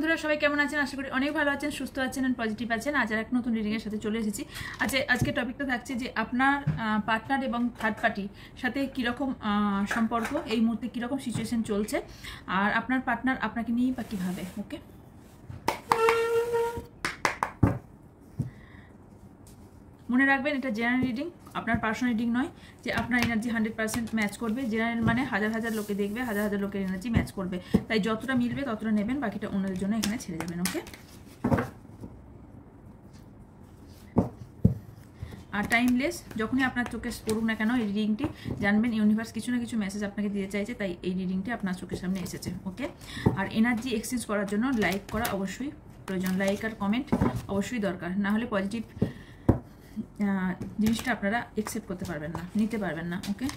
বন্ধুরা সবাই কেমন আছেন? আশা করি অনেক ভালো আছেন, সুস্থ আছেন এন্ড পজিটিভ আছেন। আজ আর এক নতুন রিডিং এর সাথে চলে এসেছি। আজকে টপিকটা থাকছে যে আপনার পার্টনার এবং থার্ড পার্টির সাথে কীরকম সম্পর্ক, এই মুহূর্তে কীরকম সিচুয়েশন চলছে, আর আপনার পার্টনার আপনাকে নিয়েই বা কীভাবে। ওকে, মনে রাখবেন এটা জেনারেল রিডিং, আপনার পার্সোনাল রিডিং নয় যে আপনার এনার্জি 100% ম্যাচ করবে। জেনারেল মানে হাজার হাজার লোকে দেখবে, হাজার হাজার লোকের এনার্জি ম্যাচ করবে, তাই যতটা মিলবে ততটা নেবেন, বাকিটা অন্যদের জন্য এখানে ছেড়ে যাবেন। ওকে, আর টাইমলেস, যখনই আপনার চোখে পড়ুক না কেন এই রিডিংটি, জানবেন ইউনিভার্স কিছু না কিছু মেসেজ আপনাকে দিতে চাইছে, তাই এই রিডিংটি আপনার চোখের সামনে এসেছে। ওকে, আর এনার্জি এক্সচেঞ্জ করার জন্য লাইক করা অবশ্যই প্রয়োজন, লাইক আর কমেন্ট অবশ্যই দরকার, না হলে পজিটিভ জিনিসটা আপনারা অ্যাকসেপ্ট করতে পারবেন না, নিতে পারবেন না। ওকে,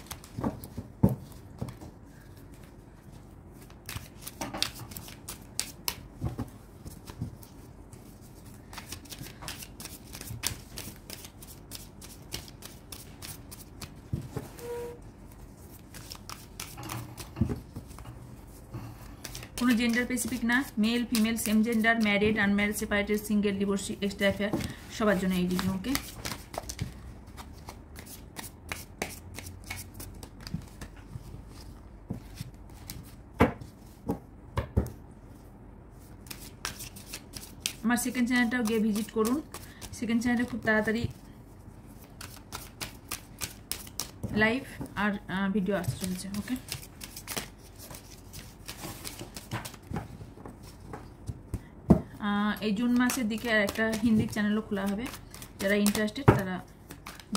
কোনো জেন্ডার স্পেসিফিক না, male female same gender, married unmarried separated single divorcee extra affair সবার জন্য এই রিডিং। ওকে, আমার সেকেন্ড চ্যানেলটাও গিয়ে ভিজিট করুন, সেকেন্ড চ্যানেলে খুব তাড়াতাড়ি লাইভ আর ভিডিও আসতে চলেছে। ওকে, এই জুন মাসের দিকে আর একটা হিন্দি চ্যানেলও খোলা হবে, যারা ইন্টারেস্টেড তারা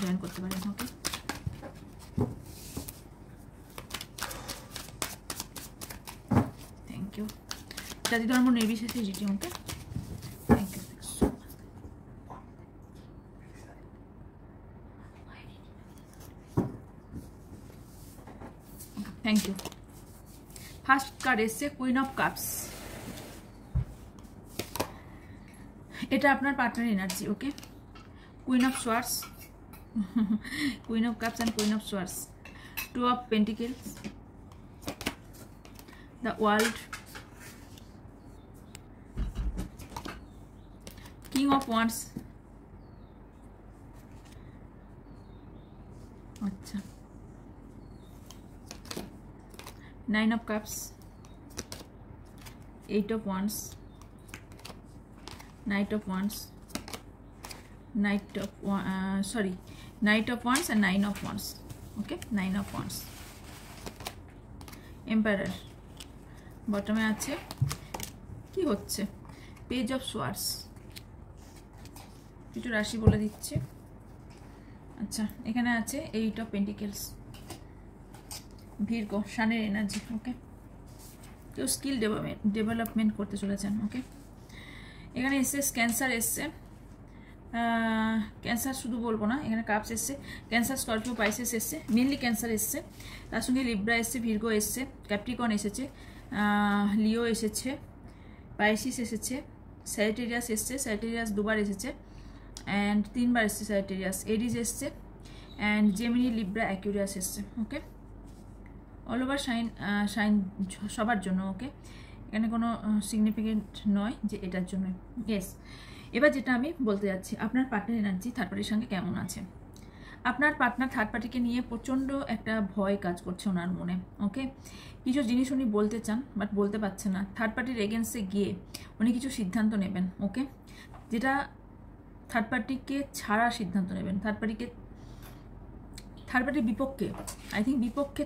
জয়েন করতে পারেন। Okay, thank you. জাতি ধর্ম নির্বিশেষে reading. Okay, thank you so much. Thank you. First card এসছে কুইন অফ কাপস, এটা আপনার partner energy. Okay, queen of swords, queen of cups and queen of swords, two of pentacles, the world, king of wands, আচ্ছা, nine of cups, eight of wands, Knight of Wands, Knight of Wands and Nine of Wands. Okay, Nine of Wands, Emperor, বটমে আছে কি হচ্ছে, page of swords, কিছু রাশি বলে দিচ্ছে। আচ্ছা, এখানে আছে এইট অফ পেন্টিকেলস, ভির্গো, শানের এনার্জি। ওকে, কেউ স্কিল ডেভেলপমেন্ট করতে চলেছেন। ওকে, এখানে এসছে ক্যান্সার, এসছে ক্যান্সার, শুধু বলবো না, এখানে কাপস এসছে, ক্যান্সার, স্করপিও, পাইসেস এসছে, মেনলি ক্যান্সার এসছে, তার সঙ্গে লিব্রা এসছে, ভির্গো এসছে, ক্যাপ্রিকন এসেছে, লিও এসেছে, পাইসিস এসেছে, স্যাজিটেরিয়াস এসছে, স্যাজিটেরিয়াস দুবার এসেছে অ্যান্ড তিনবার এসছে স্যাজিটেরিয়াস, এরিজ এসছে অ্যান্ড জেমিনি, লিব্রা, অ্যাকুরিয়াস এসছে। ওকে, অল ওভার সাইন সবার জন্য। ওকে, এখানে কোনো সিগনিফিকেন্ট নয় যে এটার জন্য। ইয়েস, এবার যেটা আমি বলতে যাচ্ছি, আপনার পার্টনার এনার্জি থার্ড পার্টির সঙ্গে কেমন আছে। আপনার পার্টনার থার্ড পার্টিকে নিয়ে প্রচণ্ড একটা ভয় কাজ করছে ওনার মনে। ওকে, কিছু জিনিস উনি বলতে চান বাট বলতে পারছেন না, থার্ড পার্টির এগেন্সে গিয়ে উনি কিছু সিদ্ধান্ত নেবেন। ওকে, যেটা থার্ড পার্টিকে ছাড়ার সিদ্ধান্ত নেবেন, থার্ড পার্টির বিপক্ষে, আই থিঙ্ক বিপক্ষে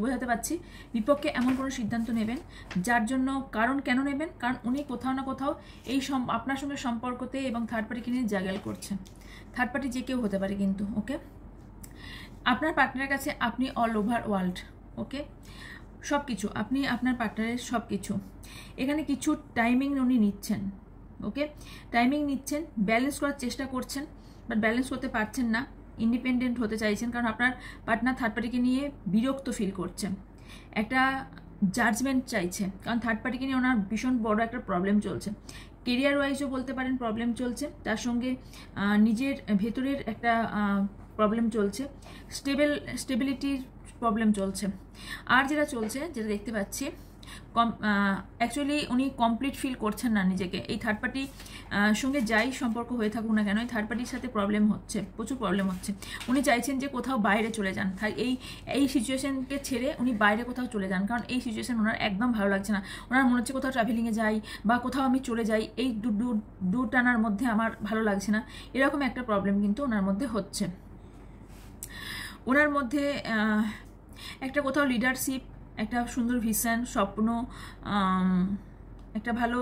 বোঝাতে পারছি, বিপক্ষে এমন কোনো সিদ্ধান্ত নেবেন যার জন্য, কারণ কেন নেবেন, কারণ উনি কোথাও না কোথাও এই আপনার সঙ্গে সম্পর্কতে এবং থার্ড পার্টিকে নিয়ে জাগাল করছেন। থার্ড পার্টি যে কেউ হতে পারে কিন্তু। ওকে, আপনার পার্টনারের কাছে আপনি অল ওভার ওয়ার্ল্ড। ওকে, সব কিছু আপনি আপনার পার্টনারের সব কিছু। এখানে কিছু টাইমিং উনি নিচ্ছেন। ওকে, টাইমিং নিচ্ছেন, ব্যালেন্স করার চেষ্টা করছেন বাট ব্যালেন্স করতে পারছেন না, ইন্ডিপেন্ডেন্ট হতে চাইছেন, কারণ আপনার পার্টনার থার্ড পার্টিকে নিয়ে বিরক্ত ফিল করছেন, একটা জাজমেন্ট চাইছে, কারণ থার্ড পার্টিকে নিয়ে ওনার ভীষণ বড় একটা প্রবলেম চলছে, কেরিয়ার ওয়াইজও বলতে পারেন প্রবলেম চলছে, তার সঙ্গে নিজের ভেতরের একটা প্রবলেম চলছে, স্টেবিলিটির প্রবলেম চলছে। আর যেটা চলছে, যেটা দেখতে পাচ্ছি, অ্যাকচুয়ালি উনি কমপ্লিট ফিল করছেন না নিজেকে। এই থার্ড পার্টি সঙ্গে যাই সম্পর্ক হয়ে থাকুক না কেন, এই থার্ড পার্টির সাথে প্রবলেম হচ্ছে, প্রচুর প্রবলেম হচ্ছে। উনি চাইছেন যে কোথাও বাইরে চলে যান, এই সিচুয়েশনকে ছেড়ে উনি বাইরে কোথাও চলে যান, কারণ এই সিচুয়েশন ওনার একদম ভালো লাগছে না। ওনার মনে হচ্ছে কোথাও ট্রাভেলিংয়ে যাই বা কোথাও আমি চলে যাই, এই দূর টানার মধ্যে আমার ভালো লাগছে না, এরকম একটা প্রবলেম কিন্তু ওনার মধ্যে হচ্ছে। ওনার মধ্যে একটা কোথাও লিডারশিপ, একটা সুন্দর ভিশন, স্বপ্ন, একটা ভালো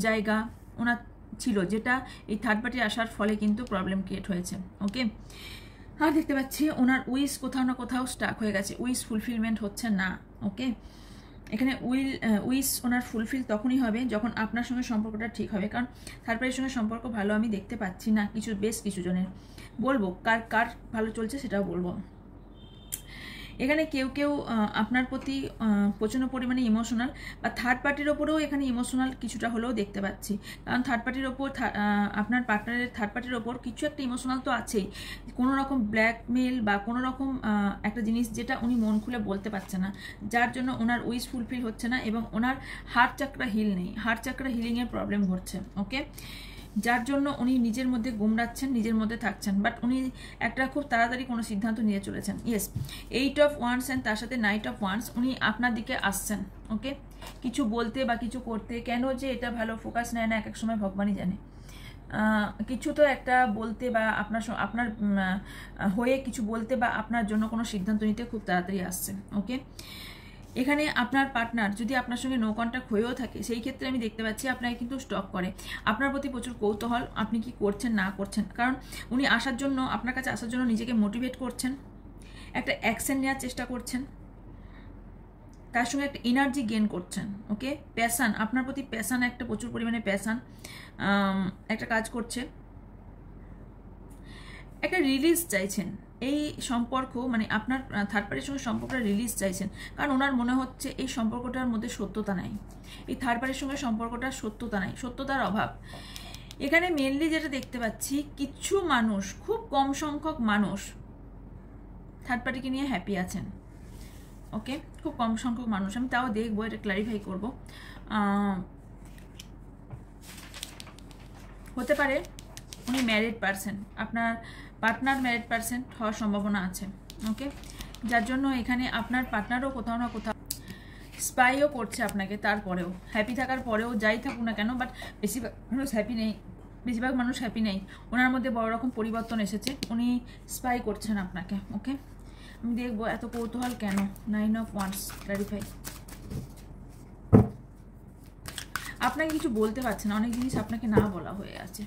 জায়গা ওনার ছিল, যেটা এই থার্ড পার্টি আসার ফলে কিন্তু প্রবলেম ক্রিয়েট হয়েছে। ওকে, আর দেখতে পাচ্ছি ওনার উইশ কোথাও না কোথাও স্টাক হয়ে গেছে, উইশ ফুলফিলমেন্ট হচ্ছে না। ওকে, এখানে উইশ ওনার ফুলফিল তখনই হবে যখন আপনার সঙ্গে সম্পর্কটা ঠিক হবে, কারণ থার্ড পার্টির সঙ্গে সম্পর্ক ভালো আমি দেখতে পাচ্ছি না বেশ কিছু জনের। বলবো কার ভালো চলছে সেটাও বলবো। এখানে কেউ কেউ আপনার প্রতি প্রচণ্ড পরিমাণে ইমোশনাল, বা থার্ড পার্টির ওপরেও এখানে ইমোশনাল কিছুটা হলেও দেখতে পাচ্ছি, কারণ থার্ড পার্টির ওপর আপনার পার্টনারের থার্ড পার্টির ওপর কিছু একটা ইমোশনাল তো আছেই, কোনো রকম ব্ল্যাকমেল বা কোনো রকম একটা জিনিস যেটা উনি মন খুলে বলতে পারছে না, যার জন্য ওনার উইশ ফুলফিল হচ্ছে না, এবং ওনার হার্ট চাকরা হিল নেই, হার্ট চাকরা হিলিংয়ের প্রবলেম ঘটছে। ওকে, যার জন্য উনি নিজের মধ্যে গুমরাচ্ছেন, নিজের মধ্যে থাকছেন, বাট উনি একটা খুব তাড়াতাড়ি কোনো সিদ্ধান্ত নিয়ে চলেছেন। ইয়েস, 8 অফ ওয়ান্স অ্যান্ড তার সাথে 9 অফ ওয়ান্স, উনি আপনার দিকে আসছেন। ওকে, কিছু বলতে বা কিছু করতে, কেন যে এটা ভালো ফোকাস নেয় না এক এক সময় ভগবানই জানে, কিছু তো একটা বলতে বা আপনার হয়ে কিছু বলতে বা আপনার জন্য কোনো সিদ্ধান্ত নিতে খুব তাড়াতাড়ি আসছে। ওকে, এখানে আপনার পার্টনার যদি আপনার সঙ্গে নো কন্ট্যাক্ট হয়েও থাকে, সেই ক্ষেত্রে আমি দেখতে পাচ্ছি আপনাকে কিন্তু স্টক করে, আপনার প্রতি প্রচুর কৌতূহল, আপনি কি করছেন না করছেন, কারণ উনি আসার জন্য, আপনার কাছে আসার জন্য নিজেকে মোটিভেট করছেন, একটা অ্যাকশন নেওয়ার চেষ্টা করছেন, তার সঙ্গে একটা এনার্জি গেইন করছেন। ওকে, প্যাশান, আপনার প্রতি প্যাশান, একটা প্রচুর পরিমাণে প্যাশান একটা কাজ করছে, একটা রিলিজ চাইছেন এই সম্পর্ক, মানে আপনার থার্ড পার্টির সঙ্গে সম্পর্কটা রিলিজ চাইছেন, কারণ ওনার মনে হচ্ছে এই সম্পর্কটার মধ্যে সত্যতা নাই, এই থার্ড পার্টির সঙ্গে সম্পর্কটার সত্যতা নাই, সত্যতার অভাব। এখানে মেনলি যেটা দেখতে পাচ্ছি, কিছু মানুষ, খুব কম সংখ্যক মানুষ থার্ড পার্টিকে নিয়ে হ্যাপি আছেন। ওকে, খুব কম সংখ্যক মানুষ, আমি তাও দেখবো, এটা ক্লারিফাই করবো। হতে পারে উনি ম্যারিড পারসন, আপনার পার্টনার ম্যারিড পারসন হওয়ার সম্ভাবনা আছে। ওকে, যার জন্য এখানে আপনার পার্টনারও কোথাও না কোথাও স্পাইও করছে আপনাকে, তারপরেও হ্যাপি থাকার পরেও যাই থাকুক না কেন, বাট বেশিরভাগ মানুষ হ্যাপি নেই, বেশিরভাগ মানুষ হ্যাপি নেই, ওনার মধ্যে বড় রকম পরিবর্তন এসেছে, উনি স্পাই করছেন আপনাকে। ওকে, আমি দেখবো এত কৌতূহল কেন। 9 অফ ওয়ান্স, ক্লারিফাই। আপনাকে কিছু বলতে পারছেন, অনেক জিনিস আপনাকে না বলা হয়ে আছে।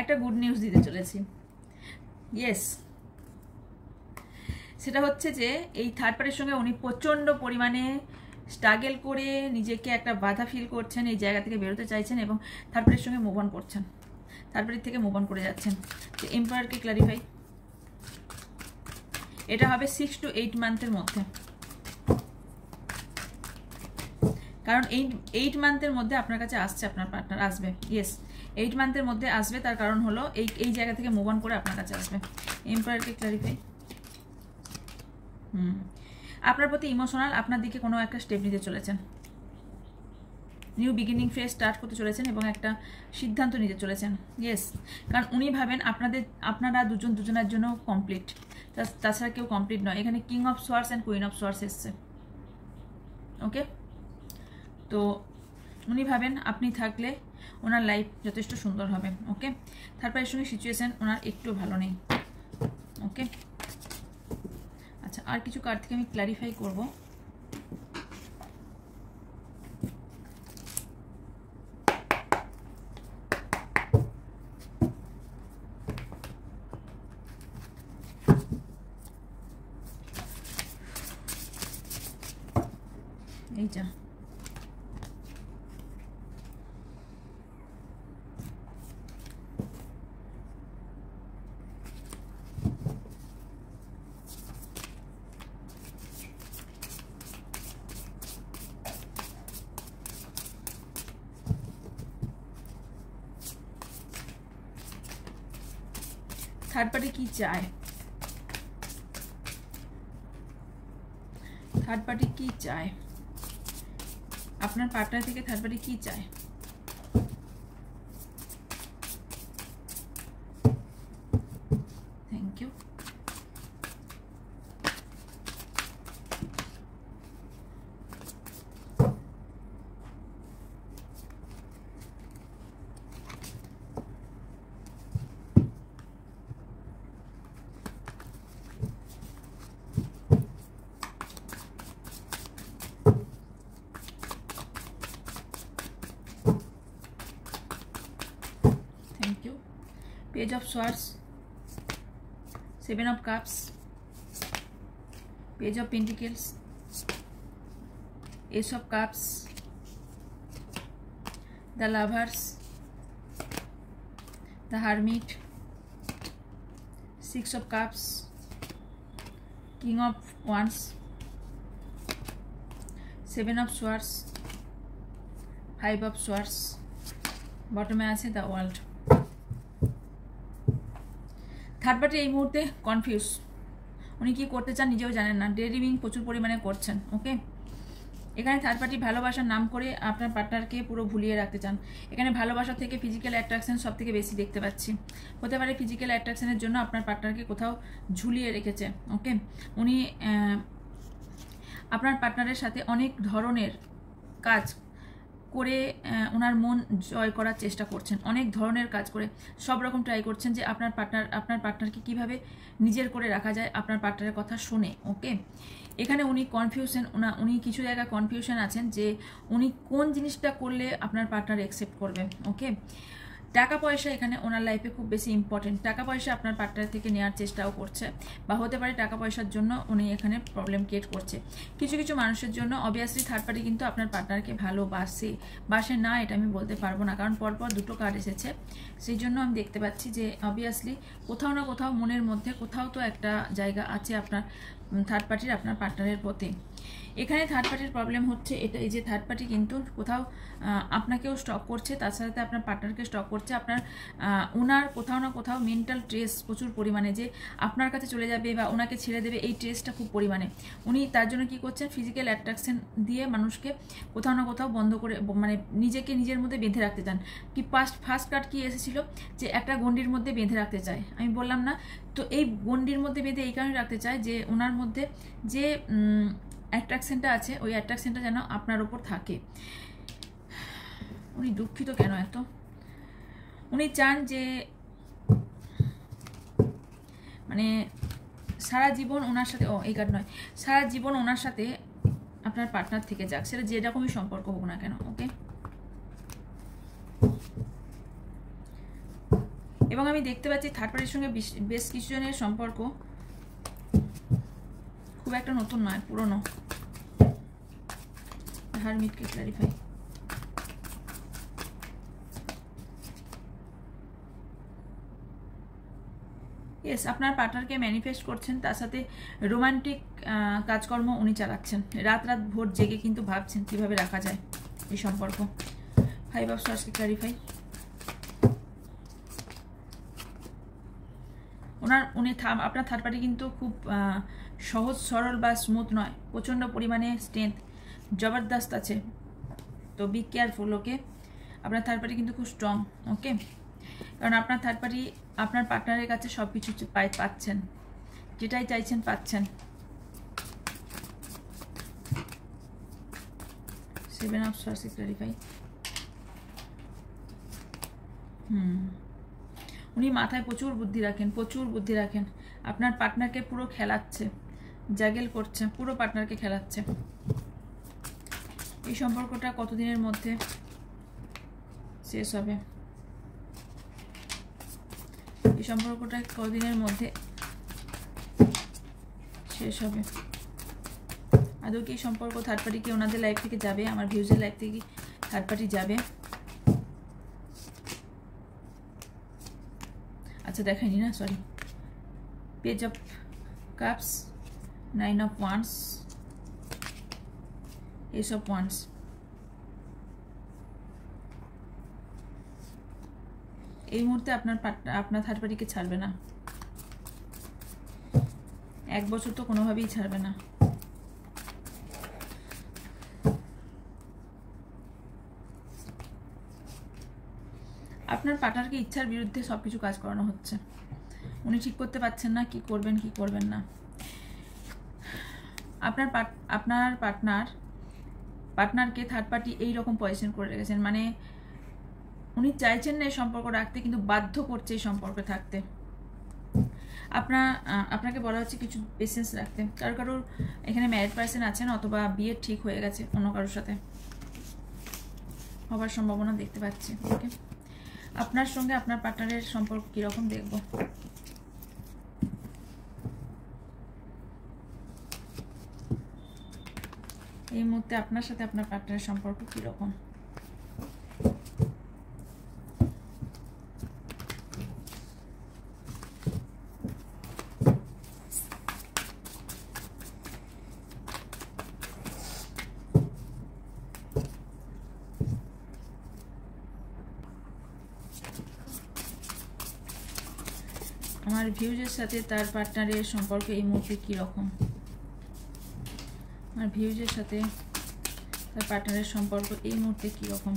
একটা গুড নিউজ দিতে চলেছি। ইয়েস, সেটা হচ্ছে যে এই থার্ড পার্টির সঙ্গে উনি প্রচণ্ড পরিমাণে স্ট্রাগল করে নিজেকে একটা বাধা ফিল করছেন, এই জায়গা থেকে বেরোতে চাইছেন, এবং থার্ড পার্টির সঙ্গে মুভ অন করছেন, থার্ড পার্টির থেকে মুভ অন করে যাচ্ছেন। তো এম্পায়ারকে ক্লারিফাই, এটা হবে 6 to 8 মান্থের মধ্যে, কারণ 8 মান্থের মধ্যে আপনার কাছে আসছে, আপনার পার্টনার আসবে। ইয়েস, 8 মান্থের মধ্যে আসবে, তার কারণ হলো এই জায়গা থেকে মুভ অন করে আপনার কাছে আসবে। এম্পায়ারকে ক্লারিফাই। আপনার প্রতি ইমোশনাল, আপনার দিকে কোনো একটা স্টেপ নিতে চলেছেন, নিউ বিগিনিং ফেজ স্টার্ট করতে চলেছেন, এবং একটা সিদ্ধান্ত নিতে চলেছেন। ইয়েস, কারণ উনি ভাবেন আপনারা দুজনের জন্য কমপ্লিট, তাছাড়া কেউ কমপ্লিট নয়। এখানে king of swords and queen of swords এসছে। ওকে, তো উনি ভাবেন আপনি থাকলে ওনার লাইফ যথেষ্ট সুন্দর হবে। ওকে, থার্ড পার্টির সঙ্গে সিচুয়েশন ওনার একটু ভালো নেই। ওকে, আচ্ছা, আর কিছু কার্ড থেকে আমি ক্লারিফাই করব। এই যা, থার্ড পার্টি কি চায়, থার্ড পার্টি কি চায়, আপনার পার্টনার থেকে থার্ড পার্টি কি চায়। Thank you. Page of Swords, Seven of Cups, Page of Pentacles, Ace of Cups, the Lovers, the Hermit, Six of Cups, King of Wands, Seven of Swords, Five of Swords, bottom এ আছে the World। Third party এই মুহূর্তে confuse, উনি কি করতে চান নিজেও জানেন না, ডে ড্রিমিং প্রচুর পরিমাণে করছেন। ওকে, এখানে থার্ড পার্টি ভালোবাসার নাম করে আপনার পার্টনারকে পুরো ভুলিয়ে রাখতে চান। এখানে ভালোবাসা থেকে ফিজিক্যাল অ্যাট্রাকশন সব থেকে বেশি দেখতে পাচ্ছি। হতে পারে ফিজিক্যাল অ্যাট্রাকশনের জন্য আপনার পার্টনারকে কোথাও ঝুলিয়ে রেখেছে। ওকে, উনি আপনার পার্টনারের সাথে অনেক ধরনের কাজ করে ওনার মন জয় করার চেষ্টা করছেন, অনেক ধরনের কাজ করে সব রকম ট্রাই করছেন যে আপনার পার্টনারকে কিভাবে নিজের করে রাখা যায়, আপনার পার্টনারের কথা শুনে। ওকে, এখানে উনি কনফিউশন, উনি কিছু জায়গায় কনফিউশন আছেন যে উনি কোন জিনিসটা করলে আপনার পার্টনার অ্যাকসেপ্ট করবে। ওকে, টাকা পয়সা এখানে ওনার লাইফে খুব বেশি ইম্পর্টেন্ট। টাকা পয়সা আপনার পার্টনার থেকে নেওয়ার চেষ্টাও করছে, বা হতে পারে টাকা পয়সার জন্য উনি এখানে প্রবলেম ক্রিয়েট করছে। কিছু কিছু মানুষের জন্য অবভিয়াসলি থার্ড পার্টি কিন্তু আপনার পার্টনারকে বাসে না, এটা আমি বলতে পারবো না, কারণ পরপর দুটো কার্ড এসেছে। সেই জন্য আমি দেখতে পাচ্ছি যে অবভিয়াসলি কোথাও না কোথাও মনের মধ্যে কোথাও তো একটা জায়গা আছে আপনার থার্ড পার্টির আপনার পার্টনারের প্রতি। এখানে থার্ড পার্টির প্রবলেম হচ্ছে এটা, এই যে থার্ড পার্টি কিন্তু কোথাও আপনাকেও স্টক করছে, তার সাথে আপনার পার্টনারকে স্টক করছে। আপনার ওনার কোথাও না কোথাও মেন্টাল স্ট্রেস প্রচুর পরিমাণে, যে আপনার কাছে চলে যাবে বা ওনাকে ছেড়ে দেবে, এই স্ট্রেসটা খুব পরিমাণে। উনি তার জন্য কি করছেন, ফিজিক্যাল অ্যাট্রাকশন দিয়ে মানুষকে কোথাও না কোথাও বন্ধ করে, মানে নিজেকে নিজের মধ্যে বেঁধে রাখতে চান। কি ফার্স্ট কার্ড কি এসেছিল, যে একটা গণ্ডির মধ্যে বেঁধে রাখতে চায়, আমি বললাম না তো, এই গণ্ডির মধ্যে বেঁধে এই কারণে রাখতে চায় যে ওনার মধ্যে যে অ্যাট্রাকশনটা আছে, ওই অ্যাট্রাকশনটা যেন আপনার ওপর থাকে। উনি দুঃখিত কেন এত, উনি চান যে মানে সারা জীবন ওনার সাথে, এই কার্ড নয়, সারা জীবন ওনার সাথে আপনার পার্টনার থেকে যাক, সেটা যেরকমই সম্পর্ক হোক না কেন। ওকে, এবং আমি দেখতে পাচ্ছি থার্ড পার্টির সঙ্গে বেশ কিছু জনের সম্পর্ক খুব একটা নতুন নয়, পুরনো। হারমিটকে ক্ল্যারিফাই। ইয়েস, আপনার পার্টনারকে ম্যানিফেস্ট করছেন, তার সাথে রোমান্টিক কাজকর্ম উনি চালাচ্ছেন, রাত ভোর জেগে কিন্তু ভাবছেন কিভাবে রাখা যায় এই সম্পর্ক। ফাইভ অফ সোয়ার্ডসকে ক্ল্যারিফাই। আপনার থার্ড পার্টি কিন্তু খুব সহজ সরল বা স্মুথ নয়, প্রচণ্ড পরিমাণে স্ট্রেংথ জবরদস্ত আছে, তো বি কেয়ারফুল। ওকে, আপনার থার্ড পার্টি কিন্তু খুব স্ট্রং। ওকে, কারণ আপনার থার্ড পার্টি আপনার পার্টনারের কাছে সব কিছু পাচ্ছেন, যেটাই চাইছেন পাচ্ছেন। Seven of swords clarify. উনি মাথায় প্রচুর বুদ্ধি রাখেন, আপনার পার্টনারকে পুরো খেলাচ্ছে, জাগেল করছে, পুরো পার্টনারকে খেলাচ্ছে। এই সম্পর্কটা কতদিনের মধ্যে শেষ হবে, এই সম্পর্কটা কতদিনের মধ্যে শেষ হবে? আদৌ কি এই সম্পর্ক থার্ড পার্টি কি ওনাদের লাইফ থেকে যাবে, আমার ভিউজের লাইফ থেকে থার্ড পার্টি যাবে? আচ্ছা দেখাইনি না, sorry. Page of cups, nine of wands, S of wands. এই মুহূর্তে আপনার থার্ড পার্টিকে ছাড়বে না, 1 বছর তো কোনোভাবেই ছাড়বে না। আপনার পার্টনারকে ইচ্ছার বিরুদ্ধে সব কিছু কাজ করানো হচ্ছে, উনি ঠিক করতে পারছেন না কি করবেন কি করবেন না। আপনার পার্টনারকে থার্ড পার্টি এইরকম পজিশন করে রেখেছেন, মানে উনি চাইছেন না এই সম্পর্ক রাখতে, কিন্তু বাধ্য করছে এই সম্পর্কে থাকতে। আপনাকে বলা হচ্ছে কিছু পেশেন্স রাখতে। কারোর এখানে ম্যারিড পার্সন আছেন, অথবা বিয়ে ঠিক হয়ে গেছে অন্য কারোর সাথে হবার সম্ভাবনা দেখতে পাচ্ছি। ওকে, আপনার সঙ্গে আপনার পার্টনারের সম্পর্ক কীরকম দেখব। এই মুহূর্তে আপনার সাথে আপনার পার্টনারের সম্পর্ক কীরকম। আমার ভিউজের সাথে তার পার্টনারের সম্পর্ক এই মুহূর্তে কীরকম। আমার ভিউজের সাথে তার পার্টনারের সম্পর্ক এই মুহূর্তে কীরকম।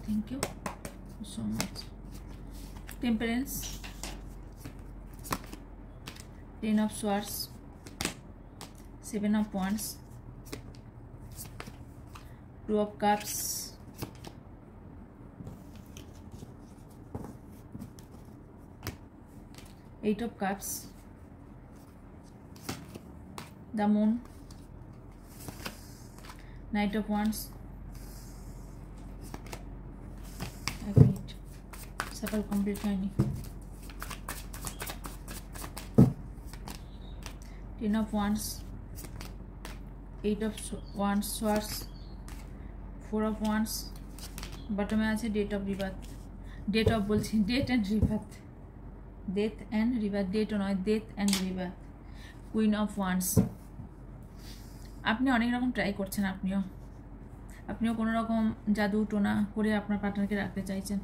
Thank you so much. Temperance, 10 of Swords, 7 of Wands, 2 of Cups, 8 of Cups, the Moon, Knight of Wands, सफल कंप्लीट হয়নি, 10 of Wands, 8 of Wands, Swords, 4 of Wands, বটমে আছে date of rebirth, date of বলছি date and rebirth, death and rebirth, ডেটও নয় death and rebirth, queen of wands. আপনি অনেক রকম ট্রাই করছেন, আপনিও কোনো রকম জাদু টোনা করে আপনার পার্টনারকে রাখতে চাইছেন।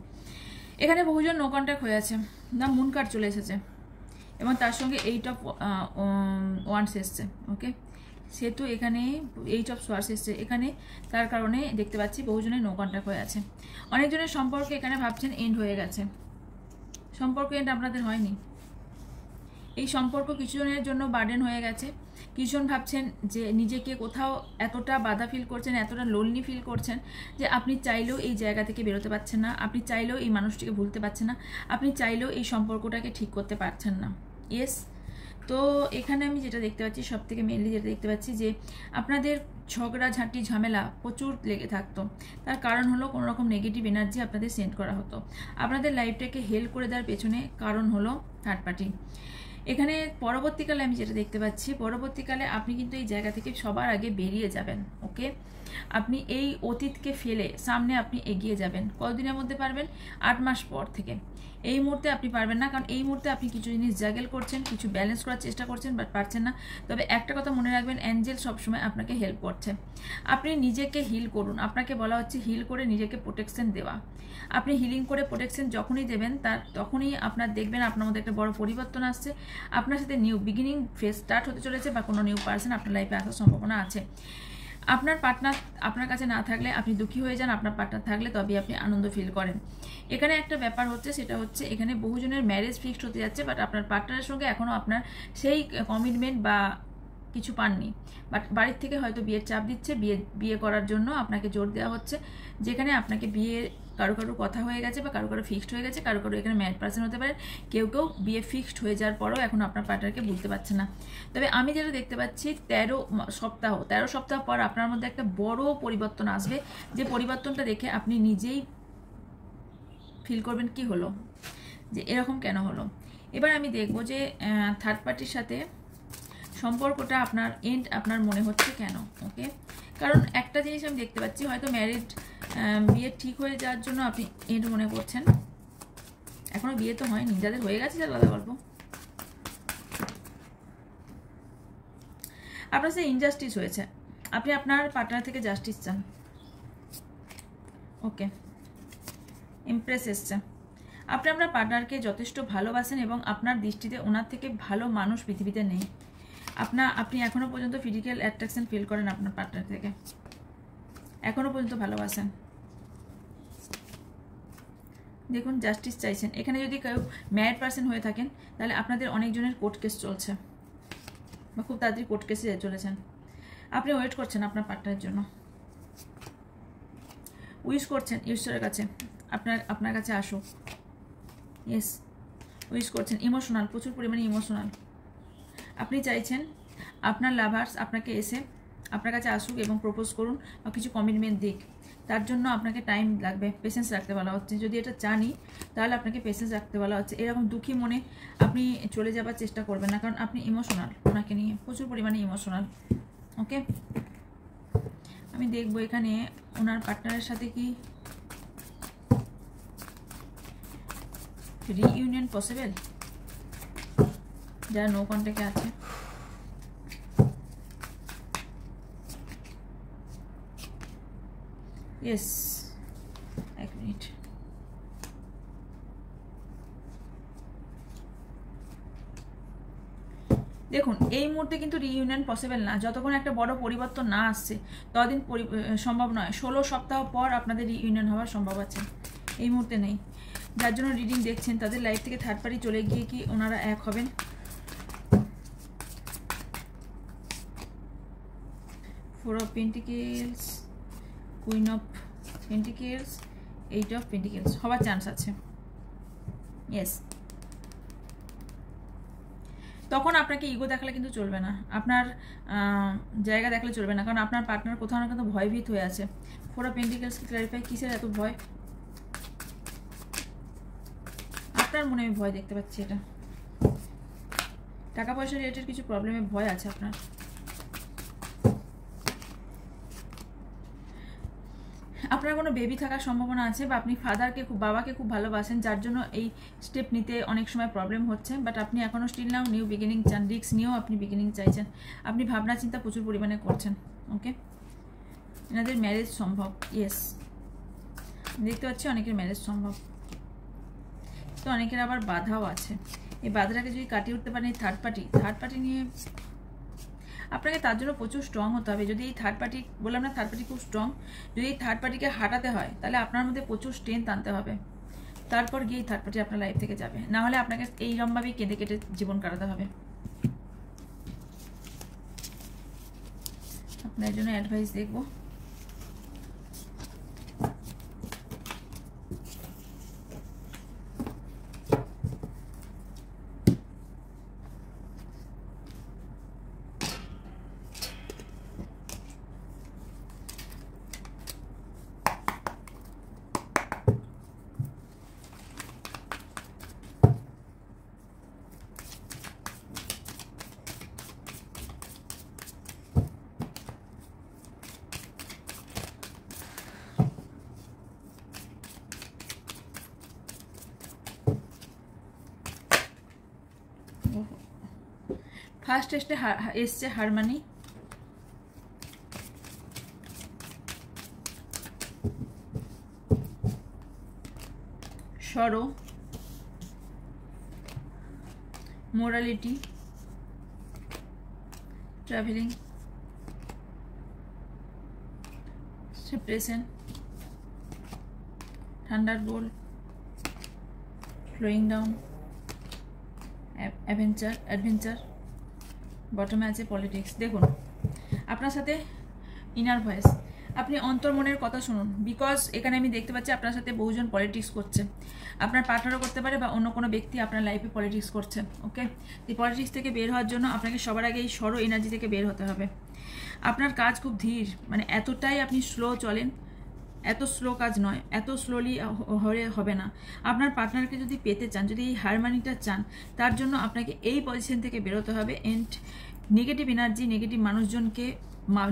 এখানে বহুজন নো কন্ট্যাক্ট হয়ে আছে, না মুন কার্ড চলে এসেছে এবং তার সঙ্গে 8 অফ ওয়ান্স এসছে। ওকে, সেহেতু এখানে 8 অফ সোয়ার্স এসছে, এখানে তার কারণে দেখতে পাচ্ছি বহুজনের নো কন্ট্যাক্ট হয়ে আছে। অনেকজনের সম্পর্ক এখানে ভাবছেন এন্ড হয়ে গেছে, সম্পর্ক এন্ড আপনাদের হয়নি। এই সম্পর্ক কিছুজনের জন্য বার্ডেন হয়ে গেছে, কিছুজন ভাবছেন যে নিজেকে কোথাও এতটা বাধা ফিল করছেন, এতটা লোনলি ফিল করছেন যে আপনি চাইলেও এই জায়গা থেকে বেরোতে পারছেন না, আপনি চাইলেও এই মানুষটিকে ভুলতে পারছেন না, আপনি চাইলেও এই সম্পর্কটাকে ঠিক করতে পারছেন না। ইয়েস, তো এখানে আমি যেটা দেখতে পাচ্ছি, সব থেকে মেনলি যেটা দেখতে পাচ্ছি যে আপনাদের ঝগড়া ঝাঁটি ঝামেলা প্রচুর লেগে থাকতো। তার কারণ হলো কোনো রকম নেগেটিভ এনার্জি আপনাদের সেন্ড করা হতো। আপনাদের লাইফটাকে হেল্প করে দেওয়ার পেছনে কারণ হলো থার্ড পার্টি। এখানে পরবর্তীকালে আমি যেটা দেখতে পাচ্ছি, পরবর্তীকালে আপনি কিন্তু এই জায়গা থেকে সবার আগে বেরিয়ে যাবেন। ওকে, আপনি এই অতীতকে ফেলে সামনে আপনি এগিয়ে যাবেন। কতদিনের মধ্যে পারবেন? 8 মাস পর থেকে। এই মুহূর্তে আপনি পারবেন না, কারণ এই মুহূর্তে আপনি কিছু জিনিস জাগেল করছেন, কিছু ব্যালেন্স করার চেষ্টা করছেন, বাট পারছেন না। তবে একটা কথা মনে রাখবেন, অ্যাঞ্জেল সবসময় আপনাকে হেল্প করছে। আপনি নিজেকে হিল করুন, আপনাকে বলা হচ্ছে হিল করে নিজেকে প্রোটেকশন দেওয়া। আপনি হিলিং করে প্রোটেকশন যখনই দেবেন তখনই আপনার দেখবেন আপনার মধ্যে একটা বড় পরিবর্তন আসছে, আপনার সাথে নিউ বিগিনিং ফেজ স্টার্ট হতে চলেছে, বা কোনো নিউ পার্সন আপনার লাইফে আসার সম্ভাবনা আছে। আপনার পার্টনার আপনার কাছে না থাকলে আপনি দুঃখী হয়ে যান, আপনার পার্টনার থাকলে তবেই আপনি আনন্দ ফিল করেন। এখানে একটা ব্যাপার হচ্ছে, সেটা হচ্ছে এখানে বহুজনের ম্যারেজ ফিক্সড হতে যাচ্ছে, বাট আপনার পার্টনারের সঙ্গে এখনও আপনার সেই কমিটমেন্ট বা কিছু পাননি, বাট বাড়ির থেকে হয়তো বিয়ের চাপ দিচ্ছে, বিয়ে করার জন্য আপনাকে জোর দেওয়া হচ্ছে, যেখানে আপনাকে বিয়ের কারো কথা হয়ে গেছে বা কারো ফিক্সড হয়ে গেছে, কারো এখানে ম্যারিড পার্সন হতে পারে, কেউ বিয়ে ফিক্সড হয়ে যাওয়ার পরও এখন আপনার পার্টনারকে ভুলতে পারছে না। তবে আমি যেটা দেখতে পাচ্ছি 13 সপ্তাহ পর আপনার মধ্যে একটা বড় পরিবর্তন আসবে, যে পরিবর্তনটা দেখে আপনি নিজেই ফিল করবেন কি হলো, যে এরকম কেন হলো। এবার আমি দেখব যে থার্ড পার্টির সাথে সম্পর্কটা আপনার এন্ড আপনার মনে হচ্ছে কেন। ওকে, কারণ একটা জিনিস আমি দেখতে পাচ্ছি, হয়তো বিয়ে ঠিক হয়ে যাওয়ার জন্য আপনি এন্ড মনে করছেন, এখনো বিয়ে তো হয়নি, যাদের হয়ে গেছে তার আলাদা গল্প। আপনার সাথে ইনজাস্টিস হয়েছে, আপনি আপনার পার্টনার থেকে জাস্টিস চান। ওকে, ইমপ্রেস এসছে। আপনি আপনার পার্টনারকে যথেষ্ট ভালোবাসেন এবং আপনার দৃষ্টিতে ওনার থেকে ভালো মানুষ পৃথিবীতে নেই। আপনি এখনো পর্যন্ত ফিজিক্যাল অ্যাট্রাকশন ফিল করেন আপনার পার্টনার থেকে, এখনো পর্যন্ত ভালোবাসেন। দেখুন, জাস্টিস চাইছেন। এখানে যদি কেউ ম্যারিড পার্সন হয়ে থাকেন তাহলে আপনাদের অনেকজনের কোর্ট কেস চলছে বা খুব তাড়াতাড়ি কোর্ট কেসে চলেছেন। আপনি ওয়েট করছেন আপনার পার্টনারের জন্য, উইশ করছেন ঈশ্বরের কাছে আপনার কাছে আসুক। ইয়েস, উইশ করছেন। ইমোশনাল, প্রচুর পরিমাণে ইমোশনাল। আপনি চাইছেন আপনার লাভার্স আপনাকে এসে আপনার কাছে আসুক এবং প্রপোজ করুন বা কিছু কমিটমেন্ট দিক। তার জন্য আপনাকে টাইম লাগবে, পেশেন্স রাখতে বলা হচ্ছে। যদি এটা জানি তাহলে আপনাকে পেশেন্স রাখতে বলা হচ্ছে। এরকম দুঃখী মনে আপনি চলে যাবার চেষ্টা করবেন না, কারণ আপনি ইমোশনাল ওনাকে নিয়ে, প্রচুর পরিমাণে ইমোশনাল। ওকে, আমি দেখবো এখানে ওনার পার্টনারের সাথে কি রিইউনিয়ন পসিবল, যারা নো কন্ট্যাক্টে আছে। ইয়েস, এক মিনিট। দেখুন, এই মুহূর্তে কিন্তু রিইউনিয়ন পসিবল না, যতক্ষণ একটা বড় পরিবর্তন না আসছে ততদিন সম্ভব নয়। 16 সপ্তাহ পর আপনাদের রিইউনিয়ন হওয়ার সম্ভব আছে, এই মুহূর্তে নেই। যার জন্য রিডিং দেখছেন তাদের লাইফ থেকে থার্ড পার্টি চলে গিয়ে কি ওনারা এক হবেন? Four of pentacles, queen of pentacles, eight of pentacles হওয়ার চান্স আছে। ইয়েস, তখন আপনাকে ইগো দেখালে কিন্তু চলবে না, আপনার জায়গা দেখলে চলবে না, কারণ আপনার পার্টনার কোথাও না কোথাও ভয়ভীত হয়ে আছে। ফোর অফ পেন্টিকেলসকে ক্ল্যারিফাই, কিসের এত ভয়? আপনার মনে আমি ভয় দেখতে পাচ্ছি, এটা টাকা পয়সা রিলেটেড কিছু প্রবলেমে ভয় আছে আপনার। আপনার কোনো বেবি থাকার সম্ভাবনা আছে, বা আপনি বাবাকে খুব ভালোবাসেন, যার জন্য এই স্টেপ নিতে অনেক সময় প্রবলেম হচ্ছে। বাট আপনি এখনও স্টিল নাও নিউ বিগিনিং চান, রিস্ক নিয়েও আপনি বিগিনিং চাইছেন। আপনি ভাবনা চিন্তা প্রচুর পরিমাণে করছেন। ওকে, এনাদের ম্যারেজ সম্ভব। ইয়েস, দেখতে পাচ্ছি অনেকের ম্যারেজ সম্ভব, তো অনেকের আবার বাধাও আছে। এই বাধাটাকে যদি কাটিয়ে উঠতে পারেন, থার্ড পার্টি নিয়ে আপনাকে তার জন্য প্রচুর স্ট্রং হতে হবে। যদি এই থার্ড পার্টি, বললাম না থার্ড পার্টি খুব স্ট্রং, যদি এই থার্ড পার্টিকে হাঁটাতে হয় তাহলে আপনার মধ্যে প্রচুর স্ট্রেংথ আনতে হবে, তারপর গিয়ে থার্ড পার্টি আপনার লাইফ থেকে যাবে। না হলে আপনাকে এইরকমভাবেই কেঁদে কেটে জীবন কাটাতে হবে। আপনার জন্য অ্যাডভাইস দেখবো। ফার্স্ট টেস্টে এসছে harmony, sorrow, morality, travelling, separation, thunderbolt, flowing down, adventure, বটমে আছে পলিটিক্স। দেখুন, আপনার সাথে ইনার ভয়েস, আপনি অন্তর্মনের কথা শুনুন, বিকজ এখানে আমি দেখতে পাচ্ছি আপনার সাথে বহুজন পলিটিক্স করছে। আপনার পার্টনারও করতে পারে বা অন্য কোনো ব্যক্তি আপনার লাইফে পলিটিক্স করছে। ওকে, এই পলিটিক্স থেকে বের হওয়ার জন্য আপনাকে সবার আগে এই সরো এনার্জি থেকে বের হতে হবে। আপনার কাজ খুব ধীর, মানে এতটাই আপনি স্লো চলেন, এত স্লো কাজ নয়, এত স্লোলি হবে না। আপনার পার্টনারকে যদি পেতে চান, যদি এই হারমানিটা চান, তার জন্য আপনাকে এই পজিশন থেকে বেরোতে হবে। এন্ড নেগেটিভ এনার্জি, নেগেটিভ মানুষজনকে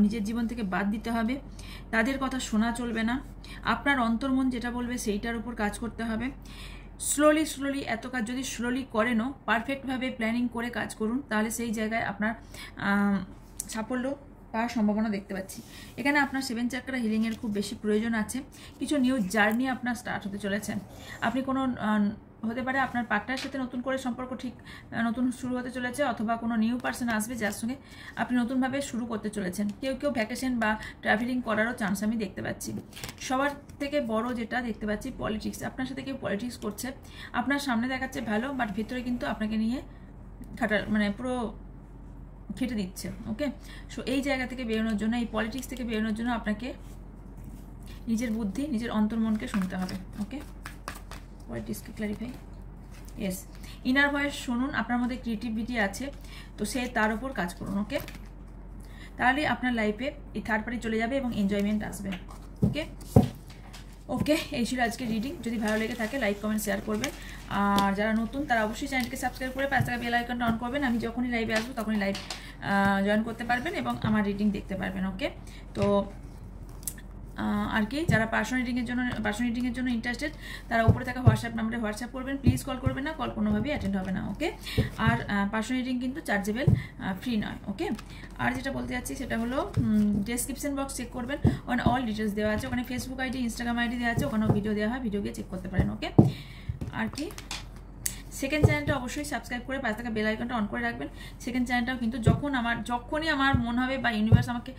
নিজের জীবন থেকে বাদ দিতে হবে, তাদের কথা শোনা চলবে না। আপনার অন্তর্মন যেটা বলবে সেইটার উপর কাজ করতে হবে। স্লোলি এত কাজ যদি স্লোলি করেনও, পারফেক্টভাবে প্ল্যানিং করে কাজ করুন, তাহলে সেই জায়গায় আপনার সাফল্য পাওয়ার সম্ভাবনা দেখতে পাচ্ছি। এখানে আপনার 7 চাকরা হিলিংয়ের খুব বেশি প্রয়োজন আছে। কিছু নিউ জার্নি আপনার স্টার্ট হতে চলেছে। আপনি কোনো হতে পারে আপনার পার্টনারের সাথে নতুন করে সম্পর্ক ঠিক নতুন শুরু হতে চলেছে, অথবা কোনো নিউ পার্সন আসবে যার সঙ্গে আপনি নতুনভাবে শুরু করতে চলেছেন। কেউ ভ্যাকেশন বা ট্রাভেলিং করারও চান্স আমি দেখতে পাচ্ছি। সবার থেকে বড় যেটা দেখতে পাচ্ছি, পলিটিক্স। আপনার সাথে কেউ পলিটিক্স করছে, আপনার সামনে দেখাচ্ছে ভালো, বাট ভেতরে কিন্তু আপনাকে নিয়ে পুরো খেটে দিচ্ছে। ওকে, সো এই জায়গা থেকে বেরোনোর জন্য, এই পলিটিক্স থেকে বেরোনোর জন্য আপনাকে নিজের বুদ্ধি, নিজের অন্তর্মনকে শুনতে হবে। ওকে, পলিটিক্সকে ক্ল্যারিফাই। ইয়েস, ইনার ভয়েস শুনুন। আপনার মধ্যে ক্রিয়েটিভিটি আছে, তো সে তার উপর কাজ করুন। ওকে, তাহলে আপনার লাইফে এই থার্ড পার্টি চলে যাবে এবং এনজয়মেন্ট আসবে। ওকে, এই ছিল আজকে রিডিং। যদি ভালো লেগে থাকে লাইক, কমেন্ট, শেয়ার করবেন। আর যারা নতুন তারা অবশ্যই চ্যানেলকে সাবস্ক্রাইব করে পাশে থাকা বেল আইকনটা অন করবেন। আমি যখনই লাইভে আসবো তখনই লাইভ জয়েন করতে পারবেন এবং আমার রিডিং দেখতে পারবেন। ওকে, তো আর কি, যারা পার্সোনাল রিডিংয়ের জন্য ইন্টারেস্টেড তারা উপরে থাকা হোয়াটসঅ্যাপ নাম্বারে হোয়াটসঅ্যাপ করবেন। প্লিজ কল করবেন না, কল কোনোভাবেই অ্যাটেন্ড হবে না। ওকে, আর পার্সোনাল রিডিং কিন্তু চার্জেবল, ফ্রি নয়। ওকে, আর যেটা বলতে যাচ্ছি সেটা হলো ডেসক্রিপশন বক্স চেক করবেন, ওখানে অল ডিটেলস দেওয়া আছে। ওখানে ফেসবুক আইডি, ইনস্টাগ্রাম আইডি দেওয়া আছে, ওখানেও ভিডিও দেওয়া হয়, ভিডিও গিয়ে চেক করতে পারেন। ওকে, আর কি, সেকেন্ড চ্যানেলটা অবশ্যই সাবস্ক্রাইব করে পাশে থাকা বেল আইকনটা অন করে রাখবেন। সেকেন্ড চ্যানেলটাও কিন্তু যখনই আমার মনে হবে বা ইউনিভার্স আমাকে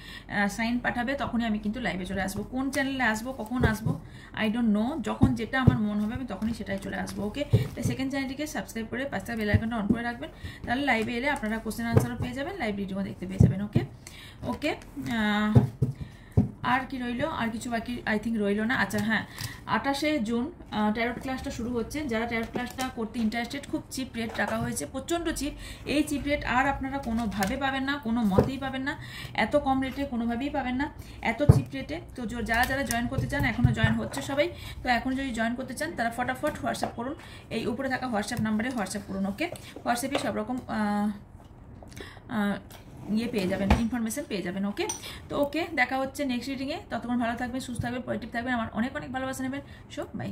সাইন পাঠাবে তখনই আমি কিন্তু লাইভে চলে আসবো। কোন চ্যানেলে আসবো, কখন আসবো, আই ডোন্ট নো। যখন যেটা আমার মন হবে আমি তখনই সেটাই চলে আসবো। ওকে, তাই সেকেন্ড চ্যানেলটিকে সাবস্ক্রাইব করে পাশে থাকা বেল আইকনটা অন করে রাখবেন, তাহলে লাইভে এলে আপনারা কোশ্চেন আনসারও পেয়ে যাবেন, লাইভ ভিডিও দেখতে পেয়ে যাবেন। ওকে ওকে, আর কি রইলো, আর কিছু বাকি আই থিঙ্ক রইলো না। আচ্ছা হ্যাঁ, 28শে জুন ট্যারোট ক্লাসটা শুরু হচ্ছে। যারা ট্যারোট ক্লাসটা করতে ইন্টারেস্টেড, খুব চিপ রেট রাখা হয়েছে, প্রচণ্ড চিপ। এই চিপ রেট আর আপনারা কোনোভাবে পাবেন না, কোনো মতেই পাবেন না। এত কম রেটে কোনোভাবেই পাবেন না, এত চিপ রেটে। তো যারা জয়েন করতে চান, এখনও জয়েন হচ্ছে সবাই, তো এখন যদি জয়েন করতে চান তারা ফটাফট হোয়াটসঅ্যাপ করুন, এই উপরে থাকা হোয়াটসঅ্যাপ নাম্বারে হোয়াটসঅ্যাপ করুন। ওকে, হোয়াটসঅ্যাপে সব রকম পেয়ে যাবেন, ইনফরমেশন পেয়ে যাবেন। ওকে, তো ওকে, দেখা হচ্ছে নেক্সট রিডিংয়ে। ততক্ষণ ভালো থাকবেন, সুস্থ থাকবেন, পজিটিভ থাকবেন, আমার অনেক ভালোবাসা নেবেন। So by.